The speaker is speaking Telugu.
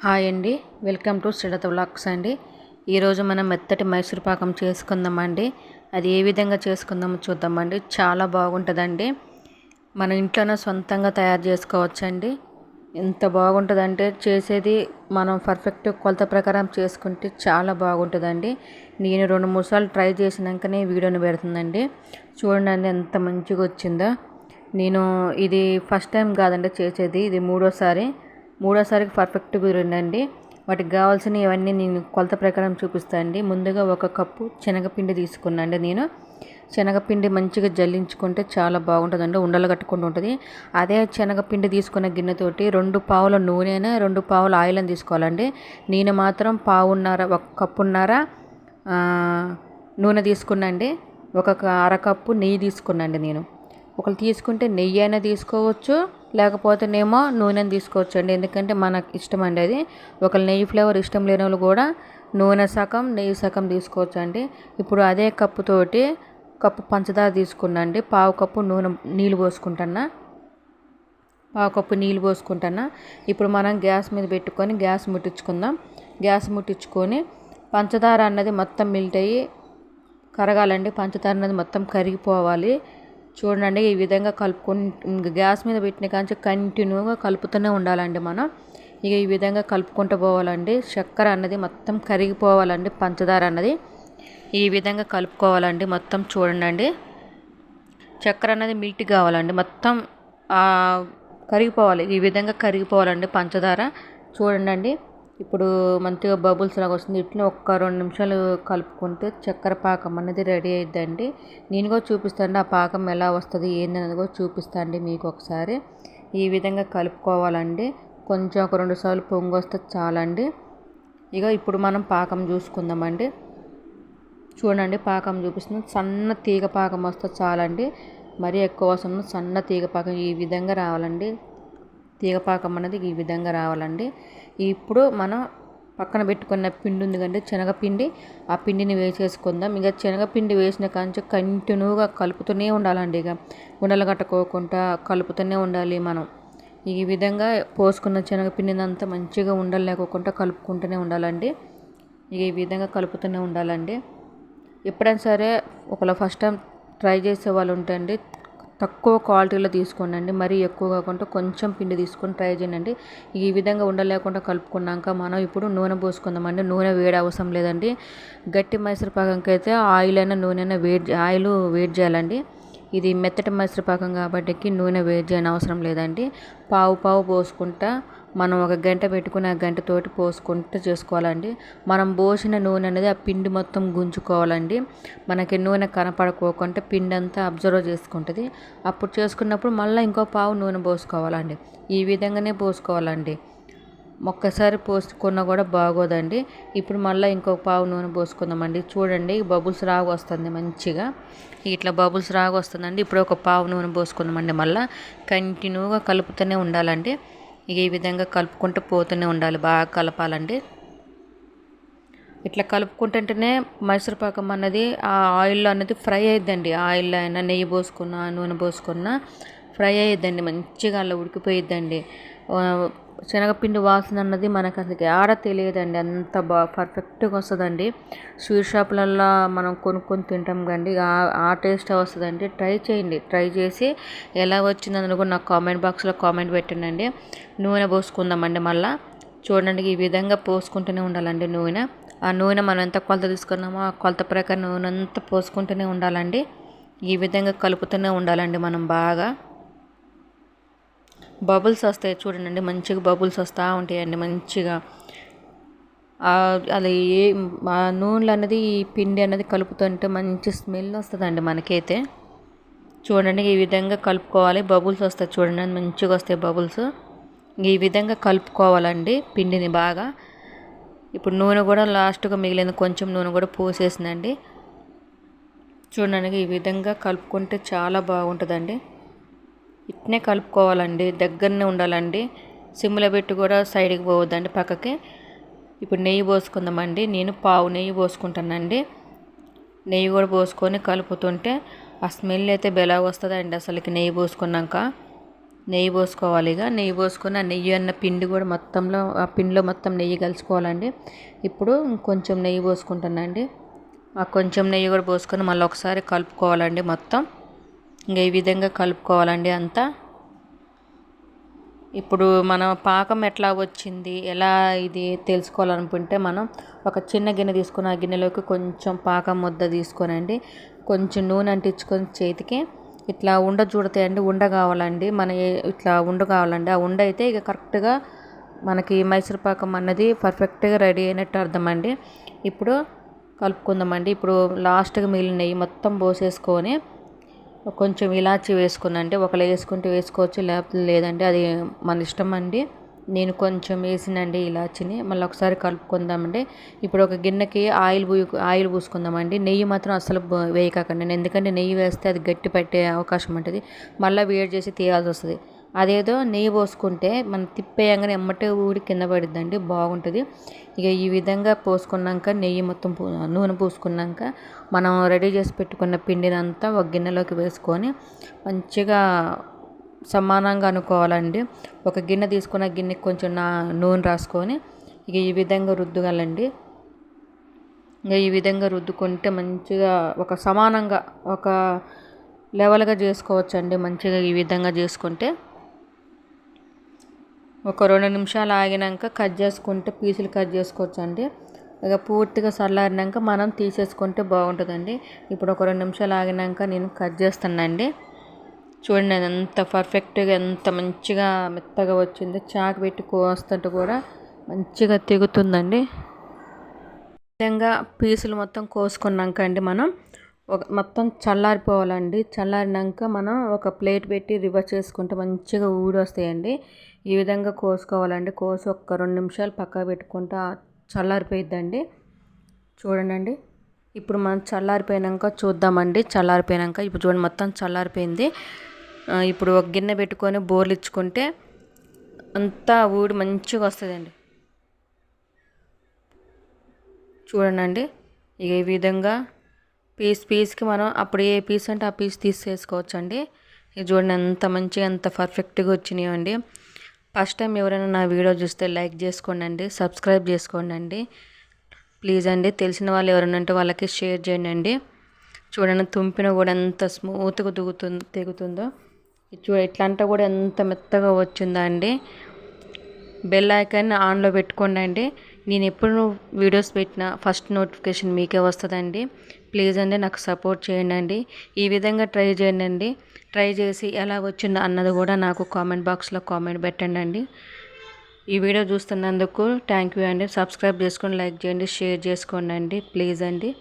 హాయ్ అండి, వెల్కమ్ టు శ్రీలత వ్లాగ్స్ అండి. ఈరోజు మనం మెత్తటి మైసూర్ పాకం చేసుకుందామండి. అది ఏ విధంగా చేసుకుందామో చూద్దామండి. చాలా బాగుంటుందండి. మన ఇంట్లోనే సొంతంగా తయారు చేసుకోవచ్చండి. ఎంత బాగుంటుందంటే చేసేది మనం పర్ఫెక్ట్ కొలత ప్రకారం చేసుకుంటే చాలా బాగుంటుందండి. నేను 2-3 సార్లు ట్రై చేసినాకనే వీడియోని పెడుతుందండి. చూడండి ఎంత మంచిగా వచ్చిందో. నేను ఇది ఫస్ట్ టైం కాదండి చేసేది, ఇది మూడోసారికి పర్ఫెక్ట్గా కుదిరిందండి. వాటికి కావాల్సినవి ఇవన్నీ నేను కొలత ప్రకారం చూపిస్తానండి. ముందుగా 1 కప్పు శనగపిండి తీసుకున్నాండి. నేను శనగపిండి మంచిగా జల్లించుకుంటే చాలా బాగుంటుందండి, ఉండలు కట్టుకుంటూ ఉంటుంది. అదే శనగపిండి తీసుకున్న గిన్నెతోటి 2 పావుల నూనె 2 పావుల ఆయిల్ అని తీసుకోవాలండి. నేను మాత్రం 1 కప్పున్నర నూనె తీసుకున్నాండి. 1 కప్పు నెయ్యి తీసుకున్నాండి. నేను ఒకరు తీసుకుంటే నెయ్యి అయినా తీసుకోవచ్చు, లేకపోతేనేమో నూనెని తీసుకోవచ్చు అండి. ఎందుకంటే మనకు ఇష్టం అండి అది. ఒకరు నెయ్యి ఫ్లేవర్ ఇష్టం లేని వాళ్ళు కూడా నూనె సగం నెయ్యి సగం తీసుకోవచ్చు అండి. ఇప్పుడు అదే కప్పుతోటి కప్పు పంచదార తీసుకున్నాండి. 1/2 కప్పు నీళ్ళు పోసుకుంటున్నా. ఇప్పుడు మనం గ్యాస్ మీద పెట్టుకొని గ్యాస్ ముట్టించుకుందాం. గ్యాస్ ముట్టించుకొని పంచదార అన్నది మొత్తం మెల్ట్ అయ్యి కరగాలండి. పంచదార అన్నది మొత్తం కరిగిపోవాలి. చూడండి, ఈ విధంగా కలుపుకొని గ్యాస్ మీద పెట్టిన కాంచి కంటిన్యూగా కలుపుతూనే ఉండాలండి. మనం ఈ విధంగా కలుపుకుంటూ పోవాలండి. చక్కెర అన్నది మొత్తం కరిగిపోవాలండి. పంచదార అన్నది ఈ విధంగా కలుపుకోవాలండి. మొత్తం చూడండి, చక్కెర అన్నది మిల్ట్ కావాలండి. మొత్తం కరిగిపోవాలి. ఈ విధంగా కరిగిపోవాలండి పంచదార. చూడండి, ఇప్పుడు మంచిగా బబుల్స్ లాగా వస్తుంది. ఇట్లా 1-2 నిమిషాలు కలుపుకుంటే చక్కెర పాకం అనేది రెడీ అయిద్దండి. నేను కూడా చూపిస్తాను ఆ పాకం ఎలా వస్తుంది ఏందనేది కూడా చూపిస్తాండి మీకు ఒకసారి. ఈ విధంగా కలుపుకోవాలండి. కొంచెం 1-2 సార్లు పొంగు వస్తే చాలండి. ఇప్పుడు మనం పాకం చూసుకుందామండి. చూడండి, పాకం చూపిస్తుంది. సన్న తీగ పాకం వస్తే చాలండి. మరీ ఎక్కువ అవసరం, సన్న తీగ పాకం ఈ విధంగా రావాలండి. తీగపాకం అనేది ఈ విధంగా రావాలండి. ఇప్పుడు మనం పక్కన పెట్టుకున్న పిండి ఉంది కండి, శనగపిండి. ఆ పిండిని వేసేసుకుందాం. శనగపిండి వేసిన కాంచి కంటిన్యూగా కలుపుతూనే ఉండాలండి. ఉండలు కట్టుకోకుండా కలుపుతూనే ఉండాలి మనం. ఈ విధంగా పోసుకున్న శనగపిండిని అంతా మంచిగా ఉండలు లేకోకుండా కలుపుకుంటూనే ఉండాలండి. ఈ విధంగా కలుపుతూనే ఉండాలండి. ఎప్పుడైనా సరే ఒకవేళ ఫస్ట్ టైం ట్రై చేసే వాళ్ళు ఉంటండి, తక్కువ క్వాలిటీలో తీసుకోండి. మరీ ఎక్కువ కాకుండా కొంచెం పిండి తీసుకొని ట్రై చేయండి. ఈ విధంగా ఉండలేకుండా కలుపుకున్నాక మనం ఇప్పుడు నూనె పోసుకుందామండి. నూనె వేడి అవసరం లేదండి. గట్టి మైసూర్ పాకంకి అయితే ఆయిల్ అయినా నూనె అయినా ఆయిల్ వేడి చేయాలండి. ఇది మెత్తటి మైసూర్ పాకం కాబట్టి నూనె వేడి చేయని అవసరం లేదండి. పావు పోసుకుంటా మనం 1 గంట పెట్టుకుని ఆ గంటతోటి పోసుకుంటూ చేసుకోవాలండి. మనం పోసిన నూనె అనేది ఆ పిండి మొత్తం గుంజుకోవాలండి. మనకి నూనె కనపడుకోకుండా పిండి అంతా అబ్జర్వ్ చేసుకుంటుంది. అప్పుడు చేసుకున్నప్పుడు మళ్ళీ ఇంకో పావు నూనె పోసుకోవాలండి. ఈ విధంగానే పోసుకోవాలండి. ఒక్కసారి పోసుకున్నా కూడా బాగోదండి. ఇప్పుడు మళ్ళీ ఇంకొక పావు నూనె పోసుకుందామండి. చూడండి, బబుల్స్ రాగా వస్తుంది మంచిగా. ఇట్లా బబుల్స్ రాగా వస్తుందండి. ఇప్పుడు 1 పావు నూనె పోసుకుందామండి. మళ్ళీ కంటిన్యూగా కలుపుతూనే ఉండాలండి. ఈ విధంగా కలుపుకుంటూ పోతూనే ఉండాలి. బాగా కలపాలండి. ఇట్లా కలుపుకుంటుంటేనే మైసూర్ పాకం అన్నది ఆ ఆయిల్లో అనేది ఫ్రై అయ్యిద్దండి. ఆయిల్లో అయినా నెయ్యి పోసుకున్నా నూనె పోసుకున్నా ఫ్రై అయ్యిద్దండి. మంచిగా అలా ఉడికిపోయిద్దండి. శనగపిండి వాసన అన్నది మనకు అసలు ఆడ తెలియదండి. అంత పర్ఫెక్ట్గా వస్తుందండి. స్వీట్ షాపులలో మనం కొనుక్కొని తింటాం కండి, ఆ టేస్ట్ వస్తుందండి. ట్రై చేయండి. ట్రై చేసి ఎలా వచ్చిందని కూడా నాకు కామెంట్ బాక్స్లో కామెంట్ పెట్టండి. నూనె పోసుకుందామండి. మళ్ళీ చూడండి, ఈ విధంగా పోసుకుంటూనే ఉండాలండి నూనె. ఆ నూనె మనం ఎంత కొలత తీసుకున్నామో ఆ కొలత ప్రకారం నూనె అంతా పోసుకుంటూనే ఉండాలండి. ఈ విధంగా కలుపుతూనే ఉండాలండి. మనం బాగా బబుల్స్ వస్తాయి చూడండి, మంచిగా బబుల్స్ వస్తూ ఉంటాయండి. మంచిగా అది నూనెలు అనేది ఈ పిండి అనేది కలుపుతుంటే మంచి స్మెల్ వస్తుందండి మనకైతే. చూడండి, ఈ విధంగా కలుపుకోవాలి. బబుల్స్ వస్తాయి చూడండి, మంచిగా వస్తాయి బబుల్స్. ఈ విధంగా కలుపుకోవాలండి పిండిని బాగా. ఇప్పుడు నూనె కూడా లాస్ట్గా మిగిలిన కొంచెం నూనె కూడా పోసేసిందండి. చూడండి, ఈ విధంగా కలుపుకుంటే చాలా బాగుంటుందండి. ఇట్నే కలుపుకోవాలండి. దగ్గరనే ఉండాలండి. సిమ్లో పెట్టి కూడా సైడ్కి పోవద్దండి, పక్కకి. ఇప్పుడు నెయ్యి పోసుకుందామండి. నేను పావు నెయ్యి పోసుకుంటానండి. నెయ్యి కూడా పోసుకొని కలుపుతుంటే ఆ స్మెల్ అయితే బెలా వస్తుందండి అసలుకి నెయ్యి పోసుకున్నాక. నెయ్యి పోసుకోవాలి. ఇక నెయ్యి పోసుకొని ఆ నెయ్యి అన్న పిండి కూడా మొత్తంలో ఆ పిండిలో మొత్తం నెయ్యి కలుసుకోవాలండి. ఇప్పుడు కొంచెం నెయ్యి పోసుకుంటానండి. ఆ కొంచెం నెయ్యి కూడా పోసుకొని మళ్ళీ ఒకసారి కలుపుకోవాలండి మొత్తం. ఇంకా ఈ విధంగా కలుపుకోవాలండి అంతా. ఇప్పుడు మనం పాకం ఎట్లా వచ్చింది, ఎలా ఇది తెలుసుకోవాలనుకుంటే మనం ఒక చిన్న గిన్నె తీసుకొని ఆ గిన్నెలోకి కొంచెం పాకం ముద్ద తీసుకోనండి, కొంచెం నూనె అంటించుకొని చేతికి ఇట్లా ఉండ చూడతాయండి. ఉండ కావాలండి, ఇట్లా ఉండ కావాలండి. ఆ ఉండ అయితే ఇక కరెక్ట్గా మనకి మైసూర్ పాకం అన్నది పర్ఫెక్ట్గా రెడీ అయినట్టు అర్థమండి. ఇప్పుడు కలుపుకుందామండి. ఇప్పుడు లాస్ట్గా మిగిలిన నెయ్యి మొత్తం పోసేసుకొని కొంచెం ఇలాచి వేసుకున్నాండి. ఒకళ్ళు వేసుకుంటే వేసుకోవచ్చు, లేకపోతే లేదండి, అది మన ఇష్టం అండి. నేను కొంచెం వేసినండి ఇలాచిని. మళ్ళీ ఒకసారి కలుపుకుందామండి. ఇప్పుడు ఒక గిన్నెకి ఆయిల్ పూసుకుందామండి. నెయ్యి మాత్రం అసలు వేయకండి, ఎందుకంటే నెయ్యి వేస్తే అది గట్టి పట్టే అవకాశం ఉంటుంది. మళ్ళీ వేడి చేసి తీయాల్సి వస్తుంది. అదేదో నెయ్యి పోసుకుంటే మనం తిప్పేయంగానే ఎమ్మటే ఊడి కింద పడిద్దండి, బాగుంటుంది. ఇక ఈ విధంగా పోసుకున్నాక నెయ్యి మొత్తం నూనె పూసుకున్నాక మనం రెడీ చేసి పెట్టుకున్న పిండినంతా ఒక గిన్నెలోకి వేసుకొని మంచిగా సమానంగా అనుకోవాలండి. ఒక గిన్నె తీసుకున్న గిన్నెకి కొంచెం నూనె రాసుకొని ఇక ఈ విధంగా రుద్దగాలండి. ఇక ఈ విధంగా రుద్దుకుంటే మంచిగా ఒక సమానంగా ఒక లెవెల్గా చేసుకోవచ్చండి. మంచిగా ఈ విధంగా చేసుకుంటే ఒక 2 నిమిషాలు ఆగినాక కట్ చేసుకుంటే పీసులు కట్ చేసుకోవచ్చండి. ఇక పూర్తిగా చల్లారినాక మనం తీసేసుకుంటే బాగుంటుందండి. ఇప్పుడు ఒక 2 నిమిషాలు ఆగినాక నేను కట్ చేస్తానండి. చూడండి ఎంత పర్ఫెక్ట్గా ఎంత మంచిగా మెత్తగా వచ్చింది. చాకు పెట్టి కోస్తుంటే కూడా మంచిగా తెగుతుందండి. ఈ విధంగా పీసులు మొత్తం కోసుకున్నాక అండి మనం మొత్తం చల్లారిపోవాలండి. చల్లారినాక మనం ఒక ప్లేట్ పెట్టి రివర్స్ చేసుకుంటే మంచిగా ఊడి వస్తాయండి. ఈ విధంగా కోసుకోవాలండి. కోసి ఒక 2 నిమిషాలు పక్కకు పెట్టుకుంటే చల్లారిపోయిద్దండి. చూడండి. ఇప్పుడు మనం చల్లారిపోయాక చూద్దామండి. చల్లారిపోయాక ఇప్పుడు చూడండి మొత్తం చల్లారిపోయింది. ఇప్పుడు ఒక గిన్నె పెట్టుకొని బోర్లు ఇచ్చుకుంటే అంతా ఊడి మంచిగా వస్తుందండి. చూడండి. ఇక ఈ విధంగా పీస్కి మనం అప్పుడు ఏ పీస్ అంటే ఆ పీస్ తీసేసుకోవచ్చు అండి. ఇది చూడండి ఎంత మంచిగా ఎంత పర్ఫెక్ట్గా వచ్చినాయండి. ఫస్ట్ టైం ఎవరైనా నా వీడియో చూస్తే లైక్ చేసుకోండి, సబ్స్క్రైబ్ చేసుకోండి ప్లీజ్ అండి. తెలిసిన వాళ్ళు ఎవరైనా ఉంటే వాళ్ళకి షేర్ చేయండి. చూడండి తుంపిన కూడా ఎంత స్మూత్గా తెగుతుందో. ఇట్లా అంటే కూడా ఎంత మెత్తగా వచ్చిందో అండి. బెల్ ఐకాన్ ఆన్లో పెట్టుకోండి. నేను ఎప్పుడు వీడియోస్ పెట్టినా ఫస్ట్ నోటిఫికేషన్ మీకే వస్తుందండి. ప్లీజ్ అండి నాకు సపోర్ట్ చేయండి. ఈ విధంగా ట్రై చేయండి. ట్రై చేసి ఎలా వచ్చిందో అన్నది కూడా నాకు కామెంట్ బాక్స్లో కామెంట్ పెట్టండి. ఈ వీడియో చూస్తున్నందుకు థ్యాంక్ యూ అండి. సబ్స్క్రైబ్ చేసుకొని లైక్ చేయండి, షేర్ చేసుకోండి ప్లీజ్ అండి.